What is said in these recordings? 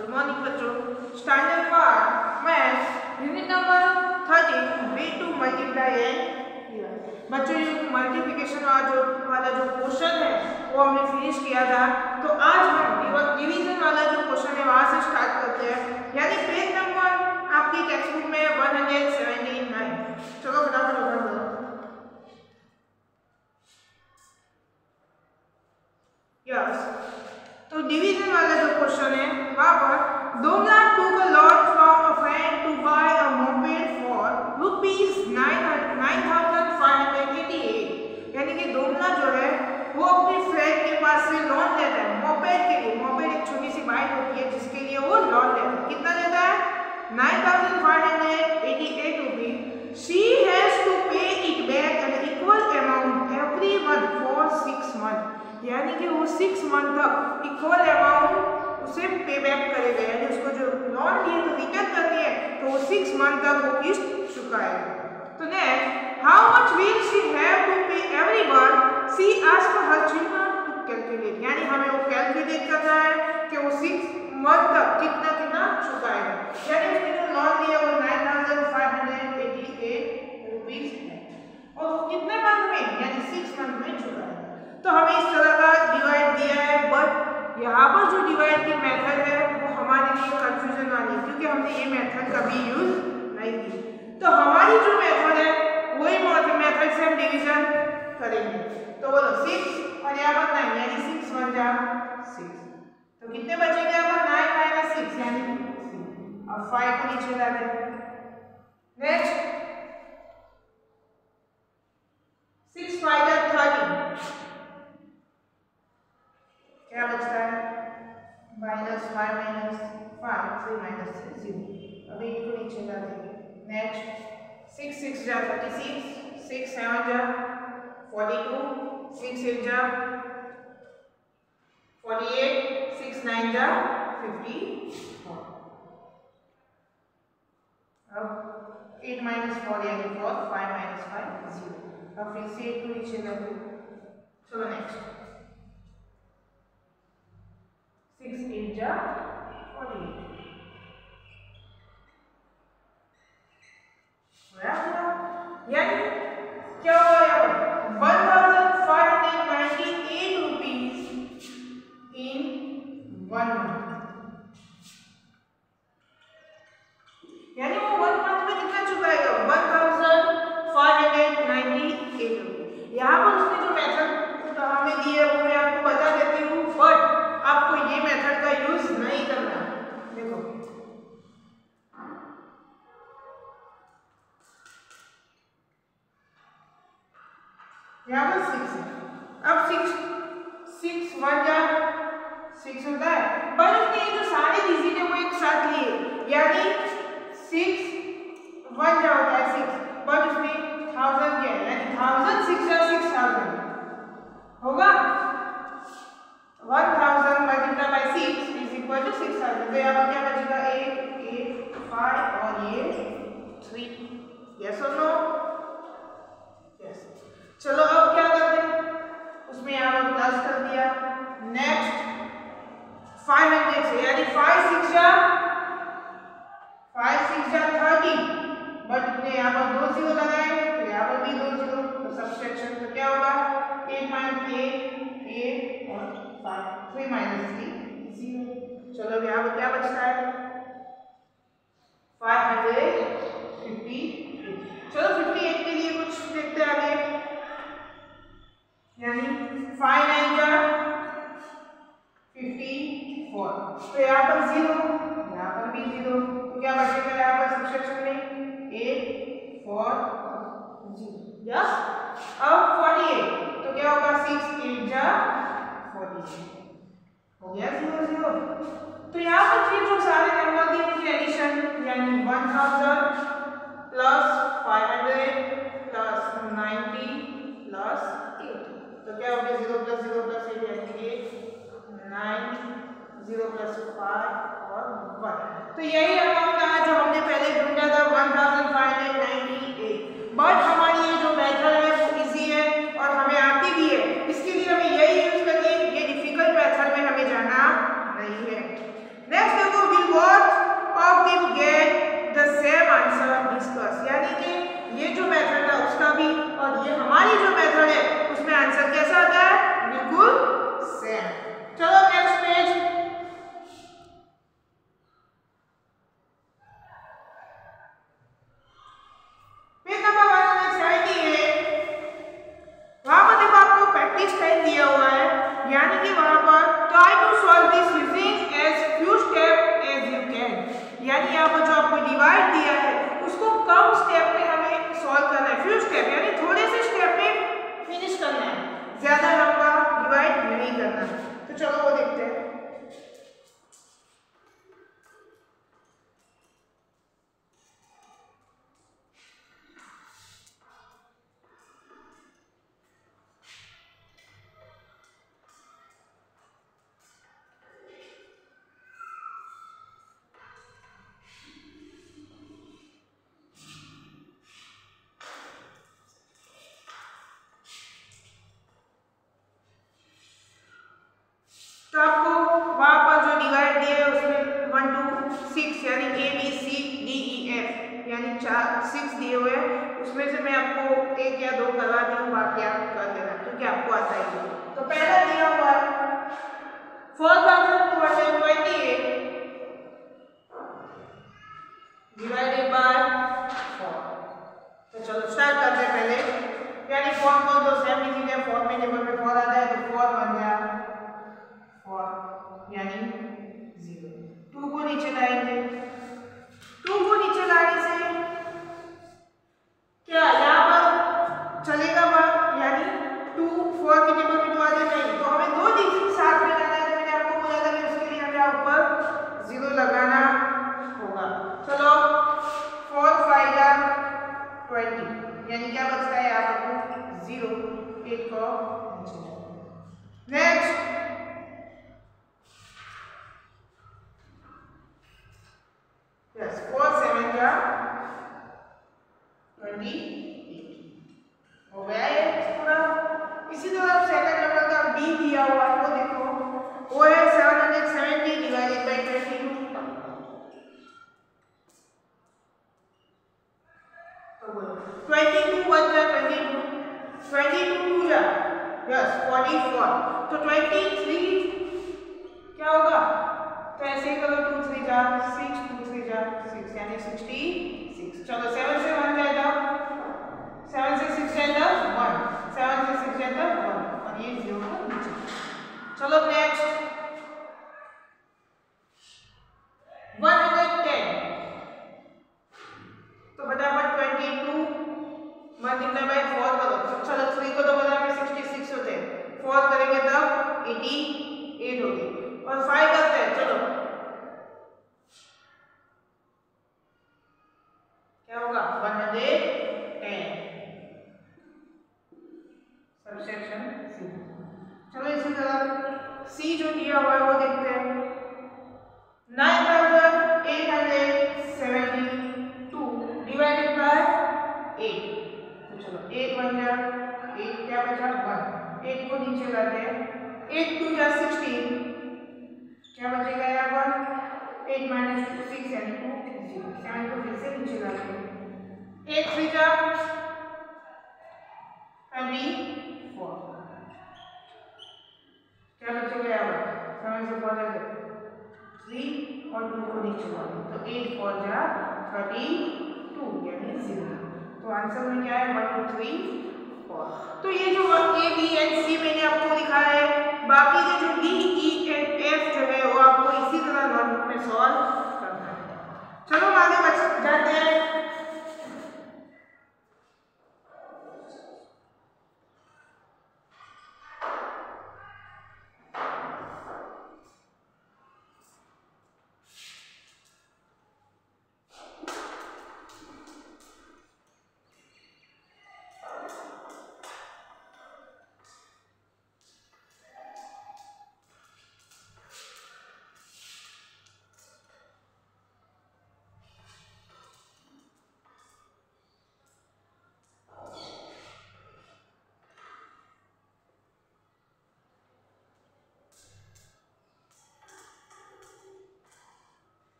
Good morning बच्चों। Standard 5 maths unit number 13 way to multiply and बच्चों ये multiplication वाला जो क्वेश्चन है वो हमने फिनिश किया था। तो आज हम डिवीजन वाला जो क्वेश्चन है वहां से स्टार्ट करते हैं, यानी पेज नंबर आपकी टेक्स्ट बुक में 179। चलो फटाफट ओपन करो। यस, तो डिवीजन वाला जो क्वेश्चन है वहां पर Domla took a loan from a friend to buy a moped for ₹9,588। यानी कि डोमला जो है वो अपने फ्रेंड के पास से लोन लेता है मोपेड के लिए। मोपेड एक छोटी सी बाइक होती है जिसके लिए वो लोन लेता है। कितना लेता है? 9,588 rupees. She has to pay it back an equal amount every month for 6 months। यानी कि वो 6 मंथ तक इक्वल अमाउंट उसे पे बैक करेगा, यानी उसको जो लोन लिए तो रिटर्न करनी है तो वो 6 मंथ तक वो किस्त चुकाएगा। तो next, how much will she have to pay every month? She asked her children to calculate. यानी हमें वो कैलकुलेट करना है कि वो 6 मंथ तक कितना कितना चुकाएगा। यानी उसने जो लोन लिया वो 9,588 रुपीज है और वो कितने मंथ में, यानी 6 मंथ में चुकाएगा। तो हमें इस तरह का डिवाइड दिया है, बट यहाँ पर जो डिवाइड की मेथड है वो हमारे लिए कंफ्यूजन वाली है क्योंकि हमने ये मेथड कभी यूज नहीं की। तो हमारी जो मेथड है वही मेथड से हम डिवीजन करेंगे। तो बोलो 6 और यहाँ पर 9, यानी 6 1 जा 6। तो कितने बचेंगे यहाँ पर? 9 - 6 यानी 6। अब 5 को नीचे ला दें। नेक्स्ट 6 5 जा 30। क्या बचता है? -5 - 5 3 - 0। अभी इनको नीचे ला देंगे। नेक्स्ट 6 6 जा 36, 6 7 जा 42, 6 8 जा 48, 6 9 जा 54। अब 8 - 4 यानी 4, 5 - 5 0। अब फिर से 8 को नीचे ला देंगे। चलो नेक्स्ट 6 8 जा 48। यानी क्या हुआ यहाँ पर? 1,598 रुपीज इन 1 मंथ। यानी वो 1 मंथ में कितना चुकाएगा? 1,598 रुपीज। यहाँ पर उसने जो मेथड हमें दी है वो मैं आपको बता देती हूँ, बट आपको ये मेथड का यूज नहीं करना है। देखो यहाँ पर 6 है। अब 6 1 जा 6 होता है, पर उसने ये जो सारे डिजिट है वो एक साथ लिए, यानी 6 1 जा होता है 6, बट उसमें 1000 किया है, यानी 1000 6 जा 6000 होगा। 1000 multiply by 6 is equal to 6000। तो यहाँ पर क्या बचेगा? 8 8 5 और ये 3। यस और नो? यस। चलो अब क्या करते हैं, उसमें यहाँ पर प्लस कर दिया। नेक्स्ट 500 से, यानी 5 6 जा 30, बट इसने यहाँ पर 2 0 लगाए तो यहाँ पर भी 2 0, तो सब्सट्रैक्शन तो क्या होगा? 8 - 8 और 5, 3 - 3 0। चलो यहाँ पर क्या बचता है? 558। चलो 58 के लिए कुछ देखते हैं आगे, यानी 5 9 जा 54। तो यहाँ पर 0, यहाँ पर भी 0, तो क्या बचेगा यहाँ पर सब्सट्रैक्शन में? 8 4 0। यस। अब 48, तो क्या होगा? 6 8 जा 48 हो गया 0 0। तो यहाँ पर ये जो सारे नंबर दिए उनकी एडिशन, यानी 1000 प्लस 500 प्लस 90 प्लस 8, तो क्या हो गया? 0 + 0 + 8 यानी 8 9 0 + 5 और 1। तो यही अमाउंट है जो हमने पहले ढूंढा था 1598। बट हमारी ये जो मेथड है वो इजी है और हमें आती भी है, इसके लिए हमें यही यूज करनी है। ये डिफिकल्ट मेथड में हमें जाना नहीं है। नेक्स्ट देखो उसमें से मैं आपको 1 या 2 करवाती हूँ, बाकी आप कर देना क्योंकि आपको आता ही है। तो पहला दिया हुआ है 4228 डिवाइडेड बाय 4। तो चलो स्टार्ट करते हैं पहले, यानी 4 को दो सेम डिजिट है, 4 में टेबल में 4 आता है तो 4 बन जाए 4 यानी 0। 2 को नीचे लाएंगे, 2 को नीचे लाने से क्या यहाँ पर चलेगा वह, यानी 2 4 के टेबल में 2 आ जाए नहीं, तो हमें 2 डिजिट साथ में लाना है। तो मैंने आपको बोला था कि उसके लिए हमें ऊपर 0 लगाना होगा। चलो 4 5 या 20 यानी क्या बचता है यहाँ पर 0, 8 को नीचे। नेक्स्ट यस 4 7 का 28 हो गया है पूरा। इसी तरह सेकंड नंबर का बी दिया हुआ है, वो देखो वो है 770 डिवाइडेड बाय 22। तो 22 1 जा 22 2 जा यस 44। तो 23 क्या होगा, तो ऐसे ही करो 2 3 जा 6 2 3 जा 6 यानी 66। चलो 7 से 1 जाएगा, 7 से 6 जाएगा 1, 7 से 6 जाएगा 1 और ये 0 को नीचे। चलो नेक्स्ट 110। तो फटाफट 22 मल्टीप्लाई बाय 4 करो। चलो 3 को तो बता में 66 होते हैं, 4 करेंगे तब 88 होगी और 5 करते हैं। चलो क्या होगा 110 सबसेक्शन सी। चलो इसी तरह सी जो दिया हुआ है वो देखते हैं 9872 डिवाइडेड बाय 8। तो चलो 8 1 जा 8 क्या बचा 1, 8 को नीचे लाते हैं, 8 2 जा 16 क्या बचेगा यहाँ पर 8 माइनस 2 6 यानी 2 0। 7 को फिर से नीचे लाते हैं, 8 3 जा 24 क्या बचेगा यहाँ पर 7 से 4 जाएगा 3 और 2 को नीचे लाते तो 8 4 जा 32 यानी 0। तो आंसर में क्या है 1 2 3 4। तो ये जो ए बी एंड सी मैंने आपको दिखाया है, बाकी के जो डी ई एंड एफ जो है वो आपको इसी तरह नोटबुक में सॉल्व करना है। चलो आगे जाते हैं।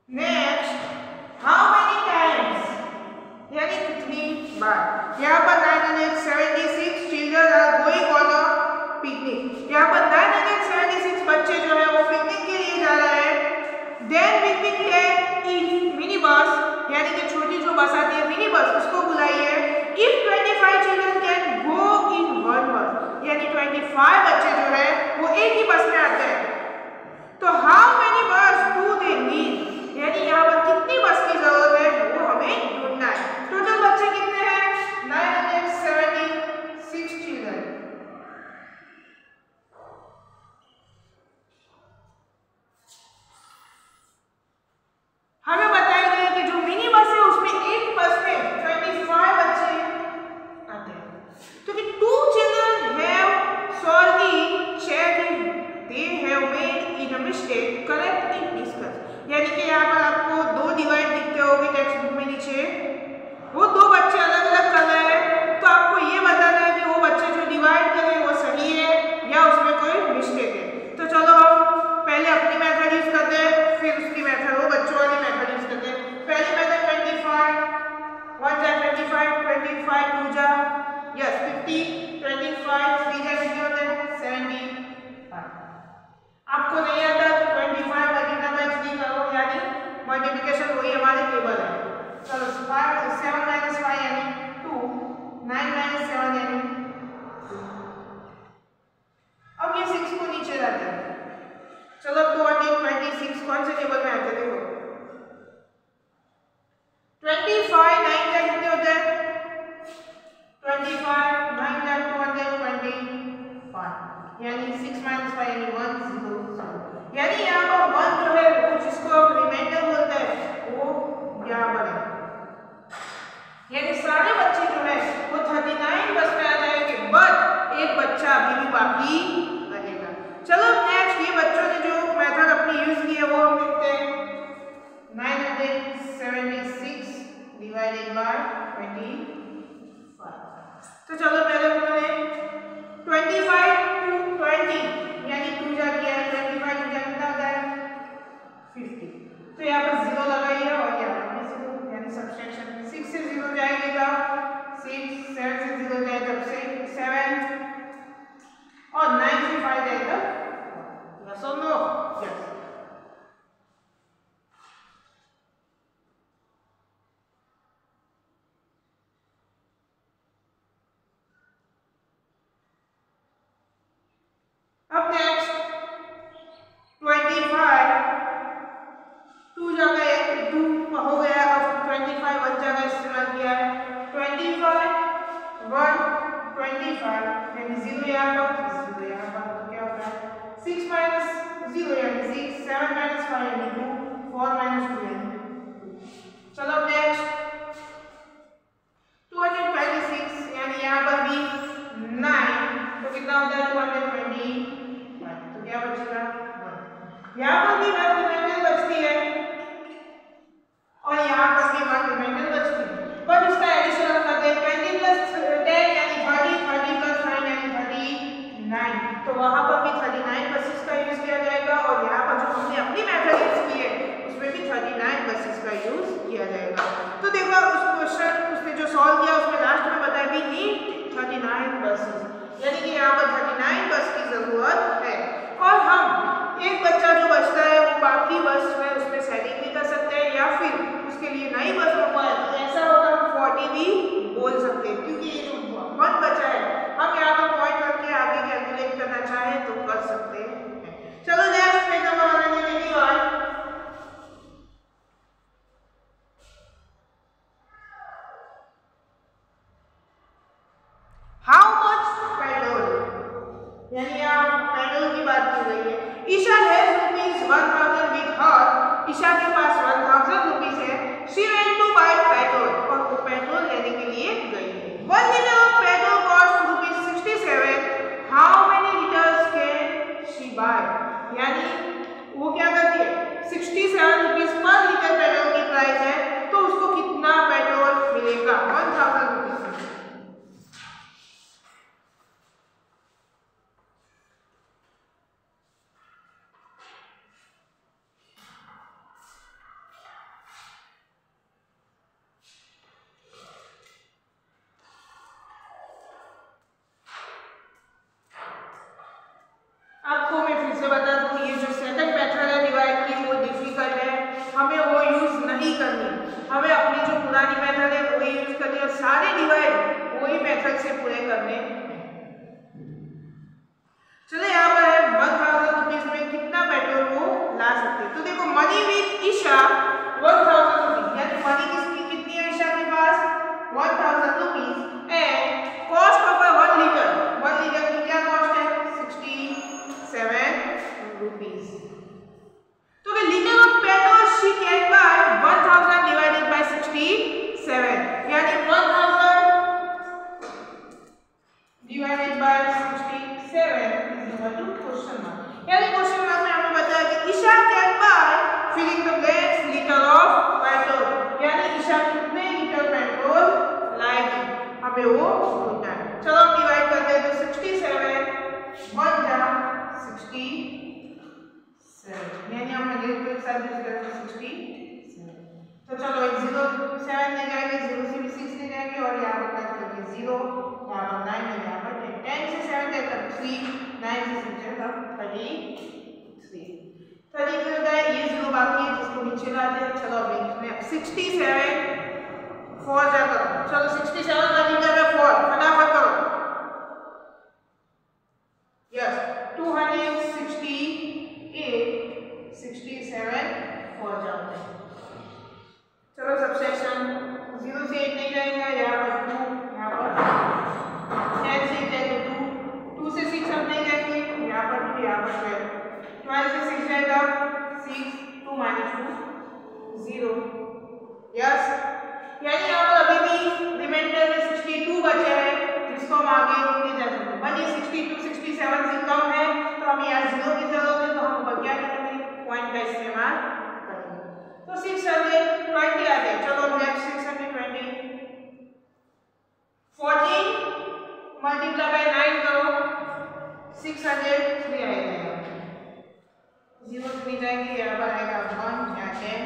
नेक्स्ट हाउ मेनी टाइम्स यानी कितनी बार, यहाँ पर 976 children are going on a picnic. यहाँ पर 976 बच्चे जो है वो पिकनिक के लिए जा रहे हैं। Then we pick take in mini bus यानी कि छोटी जो बस आती है मिनी बस उसको बुलाइए। If 25 children can go in one बस यानी 25 बच्चे जो है वो एक ही बस में आते हैं। तो हाउ मेनी बस डू दे नीड यानी यहाँ पर कितनी बस की जरूरत है वो हमें ढूंढना है। टोटल बच्चे कितने हैं 976 चिल्ड्रन। हमें बताया गया कि जो मिनी बस है उसमें एक बस में 25 25 2 जा यस 50, 25 3 जा कितने होते हैं 75। आपको नहीं आता तो 25 मल्टीप्लाई बाय 3 करो, यानी मल्टीप्लिकेशन वही हमारे टेबल है। चलो 5 7 माइनस 5 यानी 2, 9 माइनस 7 यानी 2। अब ये 6 को नीचे लाते हैं। चलो 226 कौन से टेबल में आते हैं देखो 25 9 का कितने होते हैं 25 9 का 225 यानी 6 माइनस 5 यानी 1 0 0 यानी यहाँ पर 1 जो है वो जिसको हम रिमाइंडर बोलते हैं वो यहाँ पर है, यानी सारे बच्चे जो है वो 39 बस में आ जाएंगे, बट एक बच्चा अभी भी बाकी रहेगा। चलो नेक्स्ट ये बच्चों ने जो मेथड अपनी यूज की है वो हम लिखते हैं 976 डिवाइडेड बाय 25। तो चलो पहले उन्होंने 25 टू 20 यानी 2 जा किया है, 25 2 जा कितना होता है 50। तो यहाँ पर 0 लगाइए और यहाँ पर 0 यानी सब्सट्रैक्शन 6 से 0 जाएंगे तब 6, 7 से 0 जाए तब 7 और 9 से 5 जाए तब यस और नो यस। अब नेक्स्ट 25 2 जगह 2 हो गया, अब 25 1 जगह इस्तेमाल किया है 25 1 25 यानी 0 यहाँ पर 0 यहाँ पर, तो क्या होता है 6 माइनस 0 यानी 6, 7 माइनस 5 यानी 2, 4 माइनस 2 यानी 2। चलो नेक्स्ट 226 यानी यहाँ पर भी 9 तो कितना होता है 220, तो क्या बचेगा 1। यहाँ पर भी 1 रिमाइंडर बचती है और यहाँ पर भी 1 रिमाइंडर बचती है, पर उसका एडिशन हम करते हैं 20 प्लस 10 यानी 30, 30 प्लस 9 यानी 39, तो वहाँ पर भी 39 बसेस का यूज किया जाएगा और यहाँ पर जो हमने अपनी मेथड यूज की है उसमें भी 39 बसेस का यूज किया जाएगा। तो देखो उस क्वेश्चन उसने जो सॉल्व किया उसमें लास्ट में बताया भी नीड 39 बसेस, यानी कि यहाँ पर 39 बस की जरूरत है और हम एक बच्चा जो बचता है वो बाकी बस में उसमें सेटिंग भी कर सकते हैं या फिर उसके लिए नई बस मंगवाए, तो ऐसा होगा हम 40 भी बोल सकते हैं, क्योंकि ये जो 1 बचा है हम यहाँ पर पॉइंट करके आगे कैलकुलेट करना चाहें तो कर सकते हैं। चलो next page number 181 how much petrol, यानी यहाँ पेट्रोल की बात की गई है। Isha has rupees 1000 with her, Isha के पास 1000 रुपीज है। She went to buy petrol, और वो पेट्रोल लेने के लिए गई है। 1 litre of petrol cost rupees 67, how many litres can she buy, यानी वो क्या करती है 67 रुपीज पर लीटर पेट्रोल की प्राइस है, तो उसको कितना पेट्रोल मिलेगा 1000 रुपीज। आपको मैं फिर से बता दूं ये जो सेकंड मेथड है डिवाइड की वो डिफिकल्ट है, हमें वो यूज नहीं करनी, हमें अपनी जो पुरानी मेथड है वही यूज करनी और सारे डिवाइड वही मेथड से पूरे करने। चलो यहाँ पर है 1000 रुपीज में कितना पेट्रोल वो ला सकते हैं, तो देखो मनी विद ईशा 1000 रुपीज, यानी मनी किसकी कितनी है ईशा के पास 1000 rupees and cost of 1 litre, 1 litre की क्या कॉस्ट है 67 रुपीज। तो the litre of petrol she can buy 1000 divided by 67, यानी 1000 divided by 67 is equal to question mark, यानी क्वेश्चन मार्क में हमें बताया कि Isha can buy filling the blanks litre of petrol, यानी ईशा कितने लीटर पेट्रोल लाएगी हमें वो ढूंढना है। चलो हम डिवाइड करते हैं, तो 67 1 जा 67, यानी हम 100 को एक साथ यूज करेंगे 67, तो चलो 0 7 ले जाएंगे, 0 से भी 6 ले जाएंगे और तरीके से होता है, ये 0 बाकी है जिसको नीचे लाते हैं। चलो अभी 67 4 जा करो। चलो 67 मल्टीप्लाई बाय 4 फटाफट करो। यस 268 67 4 जाओगे। चलो सबसेक्शन 0 से 8 नहीं जाएगा, यहाँ पर 2, यहाँ पर 10 से 8 जाएगा 2 से 6 हम नहीं जाएंगे, यहाँ पर 2, यहाँ पर 12 12 से 6 जाएगा 6 2 -2 0। यस यानी यहाँ पर अभी भी रिमाइंडर में 62 बचा है जिसको हम आगे ले जा सकते हैं। बट ये 62 67 से कम है तो हमें यहाँ 0 की जरूरत है, तो हम ऊपर क्या करेंगे, पॉइंट का इस्तेमाल करेंगे। तो 620 आ जाए। चलो नेक्स्ट 620 14 मल्टीप्लाई बाय 9 करो 603 आएगा। 0 से नहीं जाएंगे, यहाँ पर आएगा 1 यहाँ 10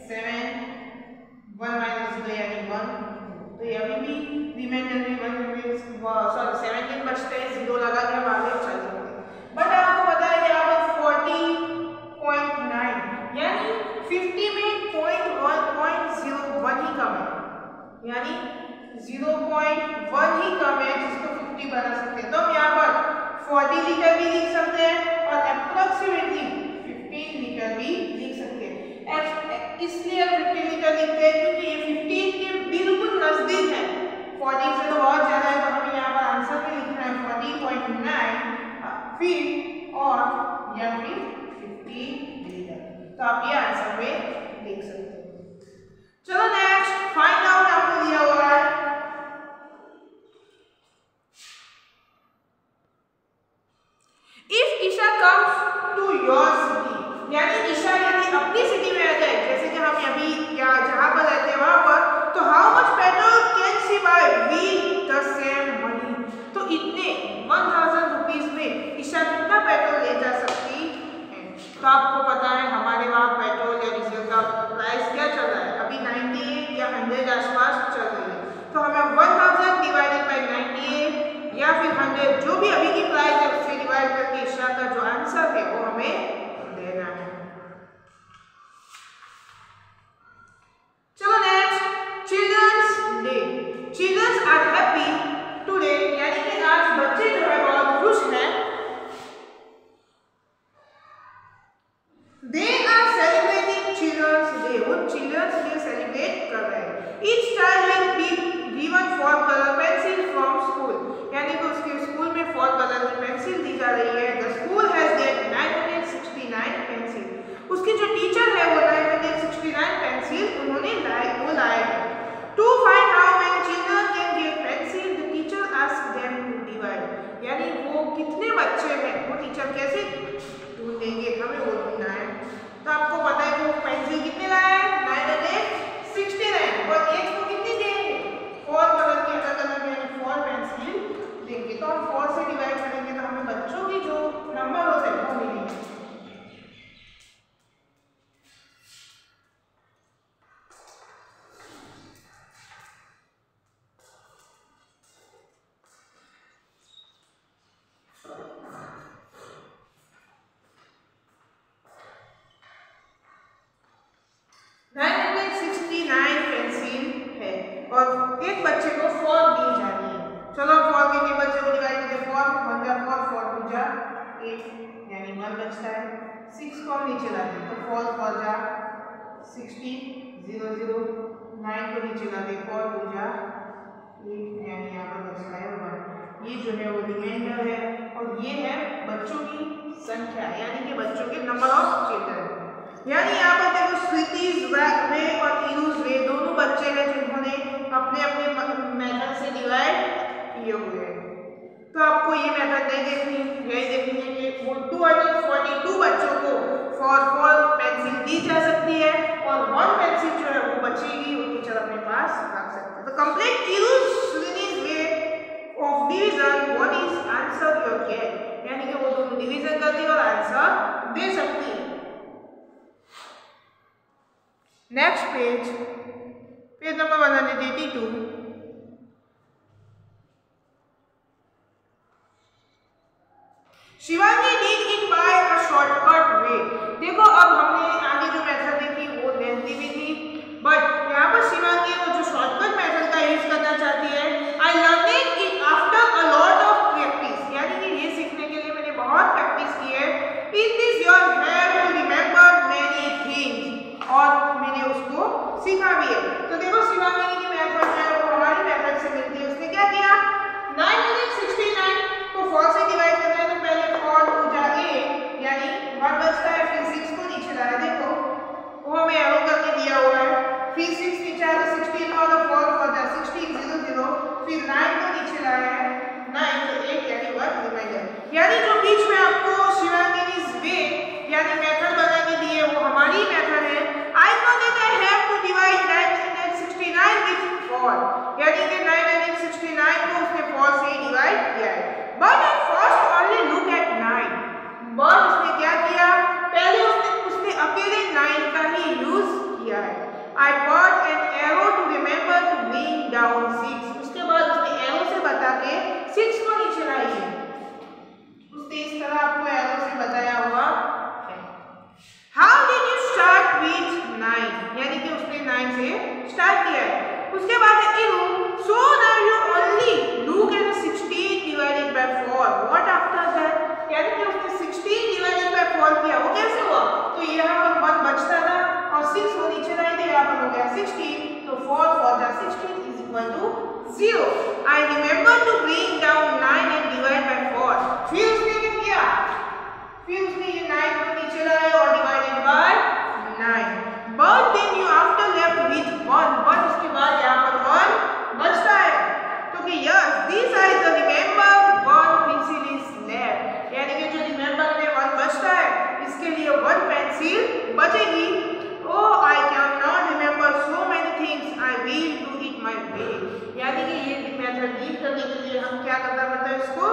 7 1 माइनस 0 यानी 1। तो ये अभी भी रिमाइंडर में 17 बचते हैं, 0 लगा के हम आगे चल सकते हैं। बट आपको पता है यहाँ पर 40.9 यानी 50 में 0.01 ही कम है, यानी 0.1 ही कम है जिसको 50 बना सकते हैं। तो हम यहाँ पर 40 लीटर भी लिख सकते हैं और अप्रोक्सीमेटली 15 लीटर भी लिख सकते हैं। इसलिए हम 15 लीटर लिखते हैं क्योंकि ये 15 के बिल्कुल नजदीक है, 40 से तो बहुत ज्यादा है। तो हमें यहाँ पर आंसर में लिखना है 40.9 फीट और या फिर 50 लीटर। तो आप ये आंसर में लिख सकते हैं। चलो नेक्स्ट फाइंड आउट आपको दिया हुआ है। If Isha comes to your city, यानी ईशा यदि अपनी सिटी में आ जाए, जैसे कि हम अभी या जहां पर रहते हैं वहां पर, तो how much petrol can she buy with the same money. तो इतने 1000 रुपीज में ईशा कितना पेट्रोल ले जा सकती है। तो आपको पता है हमारे वहां पेट्रोल या डीजल का प्राइस क्या चल रहा है, अभी 98 या 100 आसपास चल रही है। तो हमें 1000 डिवाइडेड बाय 98 या फिर 100 जो भी अभी की प्राइस है उससे डिवाइड करके ईशा का जो आंसर है वो हमें देना है। चलो next children's day. Children's are happy today, यानी कि आज बच्चे जो है बहुत खुश हैं। They are celebrating children's day, वो चिल्ड्रंस डे सेलिब्रेट कर रहे हैं। Each child will be given 4 colour pencil from school, यानी कि उसके स्कूल में 4 कलर की पेंसिल दी जा रही है। The school has get 969 pencil, उसकी जो टीचर है वो 969 पेंसिल उन्होंने लाए हैं। To find how many children can get pencil the teacher asked them to divide, यानी वो कितने बच्चे हैं वो टीचर कैसे ढूंढेंगे, हमें वो ढूंढना है। तो आपको पता है कि वो पेंसिल कितने लाए हैं, 969 और एक को कितनी देंगे, 4 कलर की अलग अलग यानी 4 पेंसिल देंगे। तो हम 4 से डिवाइड करेंगे तो हमें बच्चों की जो नंबर होते हैं वो मिलेंगे। और एक बच्चे को 4 दी जा रही है। चलो 4 के बच्चे को डिवाइड करते हैं, 4 1 जा 4 4 2 जा 8 यानी 1 बचता है। 6 को हम नीचे लाते हैं तो 4 4 जा 16 0 0 9 को नीचे लाते हैं 4 2 जा 8 यानी यहाँ पर बचता है 1। ये जो है वो रिमाइंडर है और ये है बच्चों की संख्या, यानी कि बच्चों के नंबर ऑफ चिल्ड्रन। यानी यहाँ पर देखो स्वीटीज वे और यूज वे दोनों बच्चे हैं जिन्होंने अपने अपने मेथड से डिवाइड किए हुए हैं। तो आपको ये मेथड नहीं देखनी, यही देखनी है कि वो 242 बच्चों को 4 पेंसिल दी जा सकती है और 1 पेंसिल जो है वो बचेगी, वो टीचर अपने पास रख सकते हैं। तो complete use sweeties way of division, what is answer you get, यानी कि वो दोनों डिवीजन करती है और आंसर दे सकती है। Next page number 182। Shivangi did it by a shortcut way। देखो 4, यानी कि 969 को उसने 4 से डिवाइड किया है। But at first only look at 9, but उसने क्या किया, पहले उसने अकेले 9 का ही यूज किया है। I bought an arrow to remember to bring down 6, उसके बाद उसने एरो से बता के 6 को नीचे लाई है। उसने इस तरह आपको एरो से बताया हुआ है। How did you start with 9, यानी कि उसने 9 से स्टार्ट किया है। उसके बाद so now you only look at 16 divided by 4, what after that, यानी कि उसने 16 डिवाइडेड बाय 4 किया। वो कैसे हुआ, तो यहाँ पर 1 बचता था और 6 वो नीचे लाई थे, यहाँ पर हो गया 16, तो 4 4 जा 16 is equal to 0। I remember to bring down 9 and divide by 4, फिर उसने क्या किया, फिर उसने ये 9 को नीचे लाया और divided by 9, but then you after left with 1, but उसके बाद यहाँ पर 1 बचता है, तो कि yes this I the remember 1 pencil is left, यानी कि जो रिमेंबर में 1 बचता है इसके लिए 1 पेंसिल बचेगी। Oh I can not remember so many things, I will do it my way, यानी कि ये मेथड रीड करने के लिए हम क्या करना पड़ता है, इसको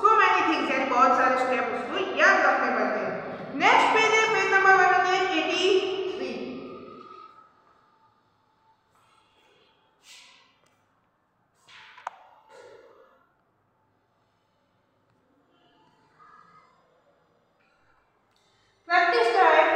सो मेनी थिंग्स यानी बहुत सारे स्टेप उसको याद रखने पड़ते हैं। नेक्स्ट पेज है पेज नंबर 183। Practice time.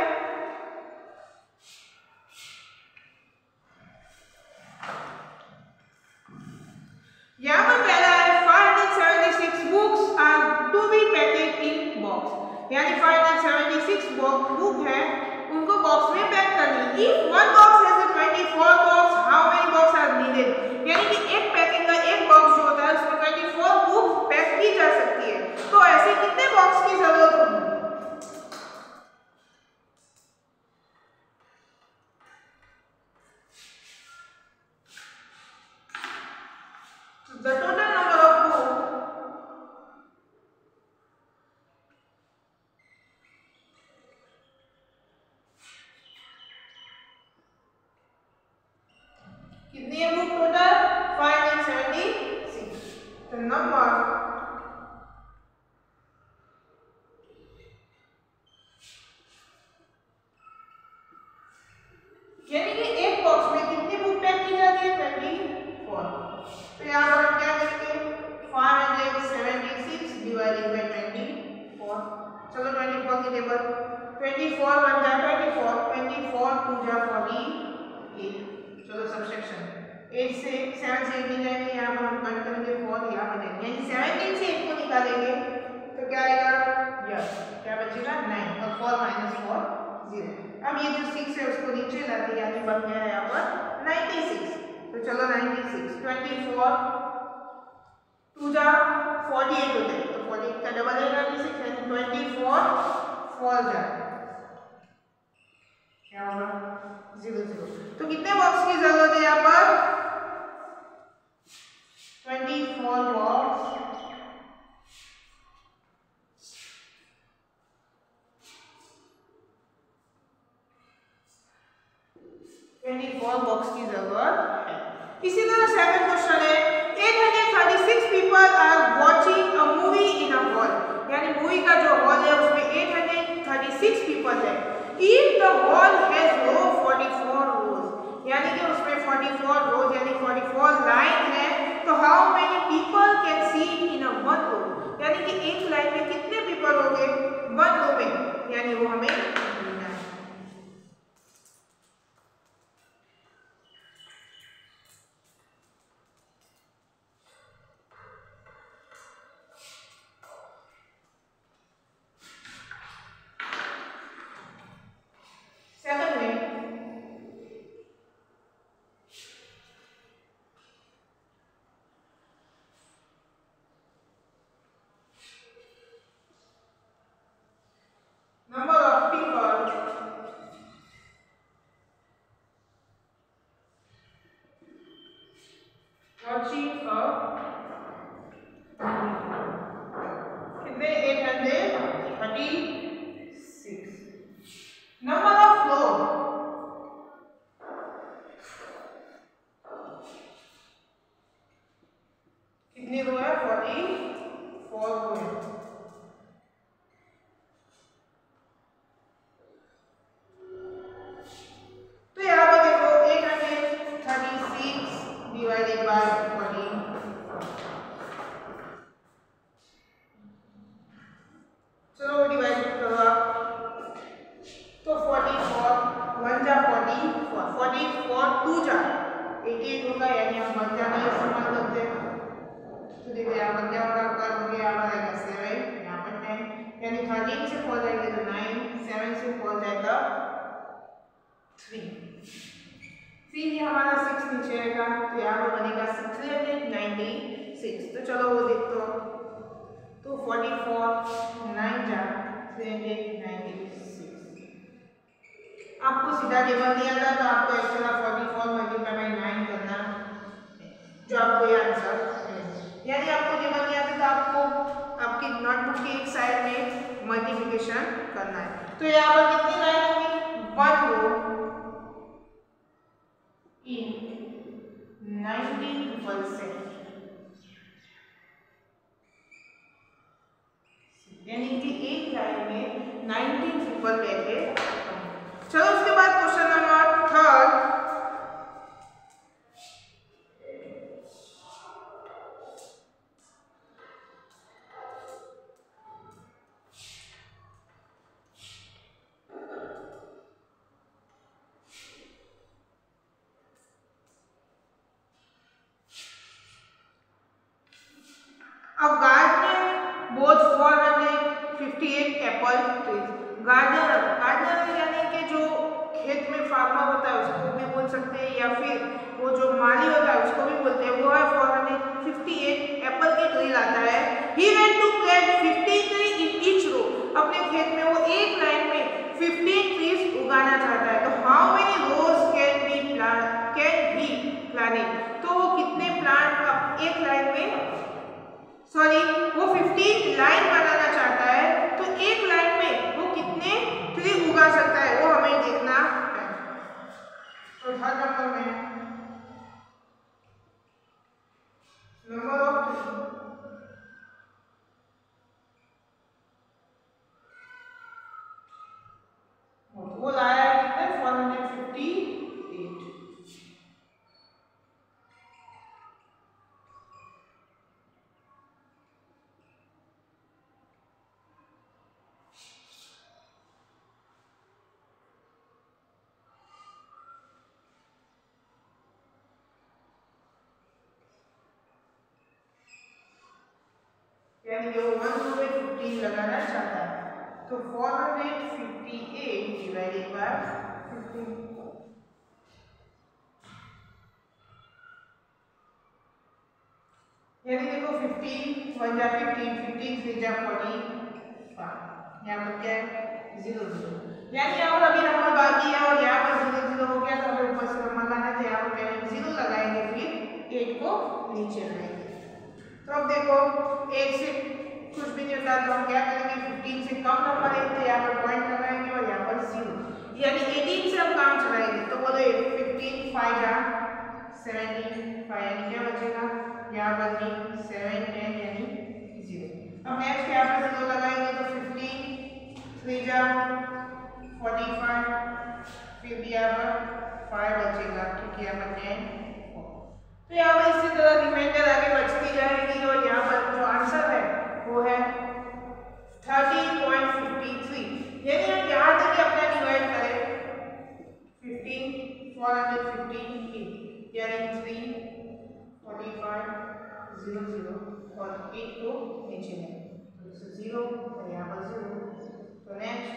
यहाँ पर पहला है 576 books are to be packed in box, यानी 576 बुक है उनको बॉक्स में पैक करनी। If one box has 24 box, how many box are needed, यानी कि एक पैकिंग का एक बॉक्स जो होता है उसमें 24 बुक पैक की जा सकती है, तो ऐसे कितने बॉक्स की जरूरत होगी। The total number of books कितनी है बुक टोटल 576, the number यानी कि एक बॉक्स में कितनी बुक पैक की जाती है 24, तो यहाँ पर हम क्या करेंगे 576 डिवाइडेड बाय 24, चलो 24 की टेबल 24 1 जा 24, 24 2 जा 48, चलो सब्ट्रैक्शन 8 से 7 से 8 नहीं जाएंगे, यहाँ पर हम कट करेंगे 4 यहाँ पर जाएंगे, यानी 17 से 8 को निकालेंगे तो क्या आएगा, यस क्या बचेगा 9 और 4 माइनस 4 0। अब ये जो 6 है उसको नीचे लाते यानी बन गया है यहाँ पर 96, तो चलो 96 24 2 जा 48 होते हैं, तो 48 का डबल है 96 यानी 24 4 जा क्या होगा 0 0। तो कितने बॉक्स की जरूरत है यहाँ पर 24 बॉक्स, बॉक्स की जरूरत है। इसी तरह सेकंड क्वेश्चन है 836 people are watching a movie in a hall, यानी मूवी का जो हॉल है उसमें 836 पीपल है। If the hall has row 44 rows, यानी कि उसमें 44 रोज यानी 44 लाइन है, तो how many people can seat in a one row, यानी कि एक लाइन में कितने पीपल होंगे वन रो में, यानी वो हमें ढूंढना है। Number of people watching a कितने 836। Number of floor कितनी रो है? 44 रो है। तो यहाँ पर देखो 836 डिवाइडेड बाय 14, चलो डिवाइड करो आप। तो 44 1 जा 44, 44 2 जा 88 होगा, यानी हम 1 जा का इस्तेमाल करते हैं। तो देखो यहाँ पर क्या होगा आपका, हो गया यहाँ पर आएगा 7, यहाँ पर 10, यानी 13 से 4 जाएंगे तो 9, 7 से 4 जाएगा 3, फिर ये हमारा 6 नीचे आएगा, तो यहाँ पर बनेगा 396। तो चलो वो देखते हो। तो 44 9 जा 396, आपको सीधा टेबल दिया था तो आपको एक्स्ट्रा 44 मल्टीप्लाई बाय 9 करना, जो आपको ये आंसर है। यानी आपको टेबल दिया था तो आपको आपकी नोटबुक की एक साइड में मल्टीप्लिकेशन करना है। तो यहाँ पर कितनी लाइन होगी? 1 रो इन 19,700, यानी कि एक लाइन में 19,700 बैठे। चलो उसके बाद क्वेश्चन नंबर 3। अब gardener both 458 apple trees. Gardener यानी कि जो खेत में फार्मर होता है उसको भी बोल सकते हैं, या फिर वो जो माली होता है उसको भी बोलते हैं। वो है 458 एप्पल के ट्री लाता है। He went to plant 15 tree in each row. अपने खेत में वो एक लाइन में 15 ट्रीज उगाना चाहता है। तो how many rows can he planted? तो वो कितने प्लांट एक लाइन में, सॉरी वो 15 लाइन बनाना चाहता है, तो एक लाइन में वो कितने ट्री उगा सकता है वो हमें देखना है। तो हर नंबर में नंबर ऑफ ट्री, वो लाया है कितने? 458। यानी कि वो 1 रो में 15 लगाना चाहता है। तो 458 डिवाइडेड बाय 15, यानी देखो 15 1 जा 15, 15 3 जा 45, यहाँ पर क्या है 0 0, यानी यहाँ पर अभी नंबर बाकी है और यहाँ पर 0 0 हो गया, तो हमें ऊपर से नंबर लाना है। तो यहाँ पर पहले 0 लगाएंगे, फिर 8 को नीचे लाएंगे। तो अब देखो 1 से कुछ भी नहीं होता, तो हम क्या करेंगे? 15 से कम नंबर है तो यहाँ पर पॉइंट लगाएंगे और यहाँ पर 0, यानी 18 से हम काम चलाएंगे। तो बोलो 15 5 जा 17 5, यानी क्या बचेगा? यहाँ पर भी 7 10 यानी 0। अब नेक्स्ट यहाँ पर 0 लगाएंगे तो 15 3 जा 45, फिर भी यहाँ पर 5 बचेगा, ठीक है, यहाँ पर 10। तो यहाँ पर इसी तरह रिमाइंडर आगे बचती जाएगी और यहाँ पर जो आंसर है वो है 30.53। यानी हम यहाँ तक अपना डिवाइड करें 15 458, यानी 3 45 0 0 और 8 को नीचे लेंगे, तो 0 और यहाँ पर 0। तो नेक्स्ट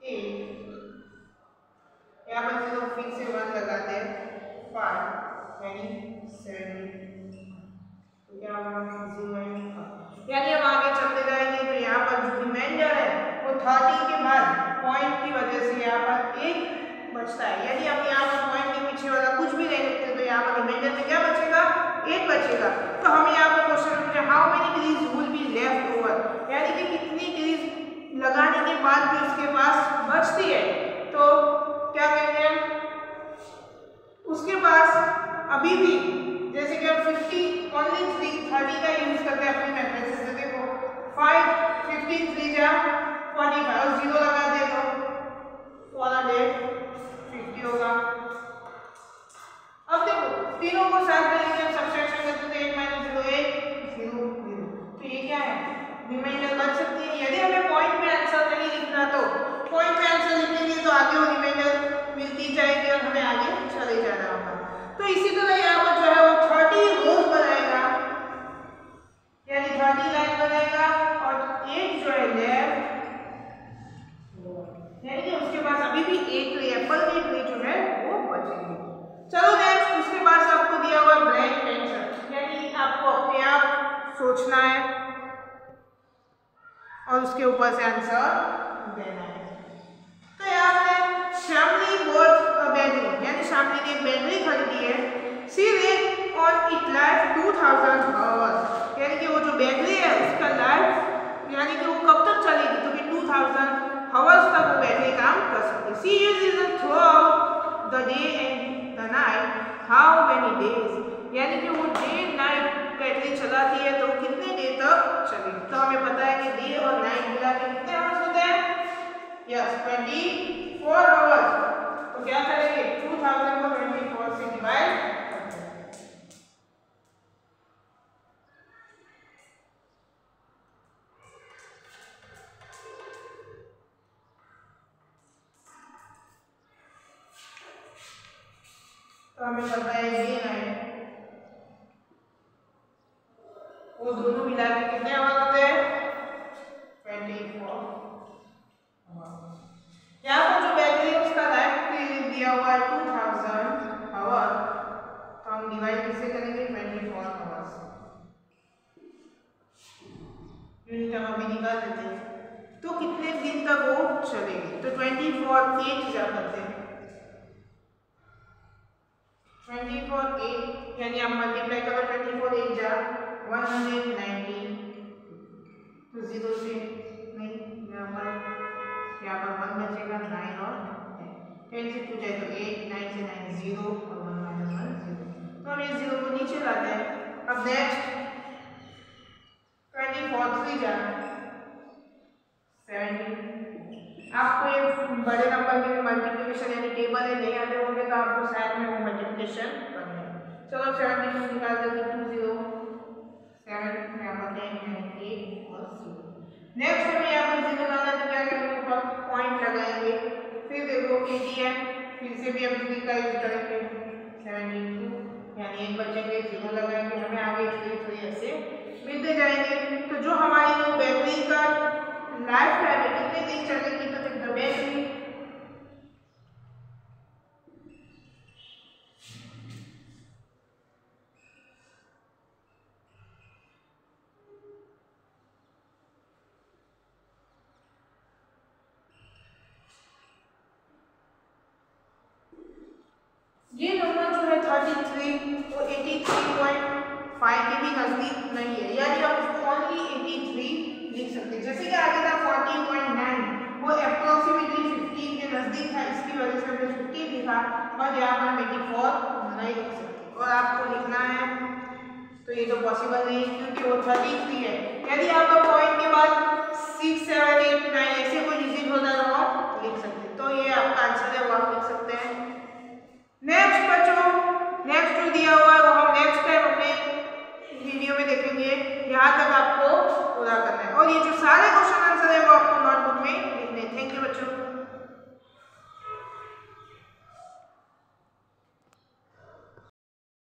8, यहाँ पर 0 फिर से 1 लगाते हैं 5, यानी 7, तो क्या होगा 0 है। यानी हम आगे चलते जाएंगे तो यहाँ पर जो रिमाइंडर है वो 30 के बाद पॉइंट की वजह से यहाँ पर 1 बचता है। यदि हम यहाँ पर पॉइंट के पीछे वाला कुछ भी नहीं लिखते तो यहाँ पर रिमाइंडर में क्या बचेगा? 1 बचेगा। तो हमें यहाँ पर क्वेश्चन पूछा how many trees will be left over, यानी कि कितनी ट्रीज लगाने के बाद भी उसके पास बचती है। तो क्या करेंगे? उसके बाद अभी भी जैसे कि हम 50 ओनली 30 का यूज करते हैं अपनी मैट्रिसेस में। देखो 5 15 3 जा 45 और 0 लगा दे तो 450 होगा। अब देखो तीनों को साथ में लेके हम सब्ट्रैक्शन करते हैं, 8 - 0 8 0 0, तो ये क्या है रिमाइंडर बच सकती है। यदि हमें पॉइंट में आंसर नहीं लिखना तो पॉइंट में आंसर लिखेंगे तो आगे वो रिमाइंडर मिलती जाएगी और हमें आगे चले जाना होगा। तो इसी तरह यहाँ पर जो है वो 30 रोज बनाएगा, यानी 30 लाइन बनाएगा और एक जो है लेफ्ट, यानी कि उसके पास अभी भी एक एप्पल की ट्री जो है वो बचेगी। चलो नेक्स्ट, उसके बाद आपको दिया हुआ ब्लैंक आंसर, यानी आपको अपने आप सोचना है और उसके ऊपर से आंसर देना है। तो यहाँ पे श्यामली bought a battery, यानी श्यामली ने एक बैटरी खरीदी है। She ran on its life 2000 hours, यानी कि वो जो बैटरी है उसका लाइफ यानी कि वो कब तक चलेगी, तो कि 2000 hours तक वो बैटरी काम कर सकती है। She uses it throughout the day and the night. How many days, यानी कि वो डे नाइट बैटरी चलाती है तो कितने डे तक चलेगी। तो हमें पता है कि डे और नाइट मिला के कितने आवर्स होते हैं, यस 24 आवर्स। तो क्या करेंगे 2000 को 24 से डिवाइड करते हैं। तो हमें पता है डे नाइट वो दोनों मिला के कितने आवर होते हैं 24। यहाँ पर जो बैटरी है उसका लाइफ पीरियड दिया हुआ है 2000 आवर, तो हम डिवाइड किससे करेंगे 24 आवर्स, यूनिट हम अभी निकाल देते हैं। तो कितने दिन तक वो चलेगी, तो 24 8 जा करते हैं, 24 8 यानी आप मल्टीप्लाई करो 24 8 जा 190, तो 0 से नहीं यहाँ पर 1 बचेगा 9 और 10 से 2 जाए तो 8 9 से 9 0 और 1 - 1 0, तो हम इस 0 को नीचे लाते हैं। अब नेक्स्ट 24 3 जा 70। आपको ये बड़े नंबर के मल्टीप्लिकेशन यानी टेबल है नहीं आते होंगे तो आपको साइड में वो मल्टीप्लिकेशन करना है। चलो 72 निकाल देते हैं 2 0 7 यहाँ पर 10 8 और 0। नेक्स्ट हमें यहाँ पर 0 लाना है तो क्या करेंगे ऊपर पॉइंट लगाएंगे, फिर देखो 80 है, फिर से भी हम 3 का यूज करेंगे 72, यानी एक बचेंगे 0 लगाएंगे, हमें आगे 3 ऐसे मिलते जाएंगे। तो जो हमारी वो बैटरी का लाइफ टाइम है कितने दिन चलेगी, तो द बैटरी ये नंबर जो है 33 वो 83.5 के भी नजदीक नहीं है, यानी हम उसको ओनली 83 लिख सकते हैं। जैसे कि आगे था 40.9 वो अप्रोक्सीमेटली 15 के नजदीक था, इसकी वजह से हमने 15 लिखा, बट यहाँ पर हम 84 नहीं लिख सकते और आपको लिखना है तो ये तो पॉसिबल नहीं है क्योंकि वो 33 है। यदि आपका पॉइंट के बाद 6 7 8 9 ऐसे कोई डिजिट होता है तो आप लिख सकते हैं, तो ये आपका आंसर है वो आप लिख सकते हैं। नेक्स्ट बच्चों, नेक्स्ट जो दिया हुआ है वो हम नेक्स्ट टाइम अपने वीडियो में देखेंगे, यहाँ तक आपको पूरा करना है और ये जो सारे क्वेश्चन आंसर है वो आपको नोटबुक में लिखने हैं। थैंक यू बच्चों।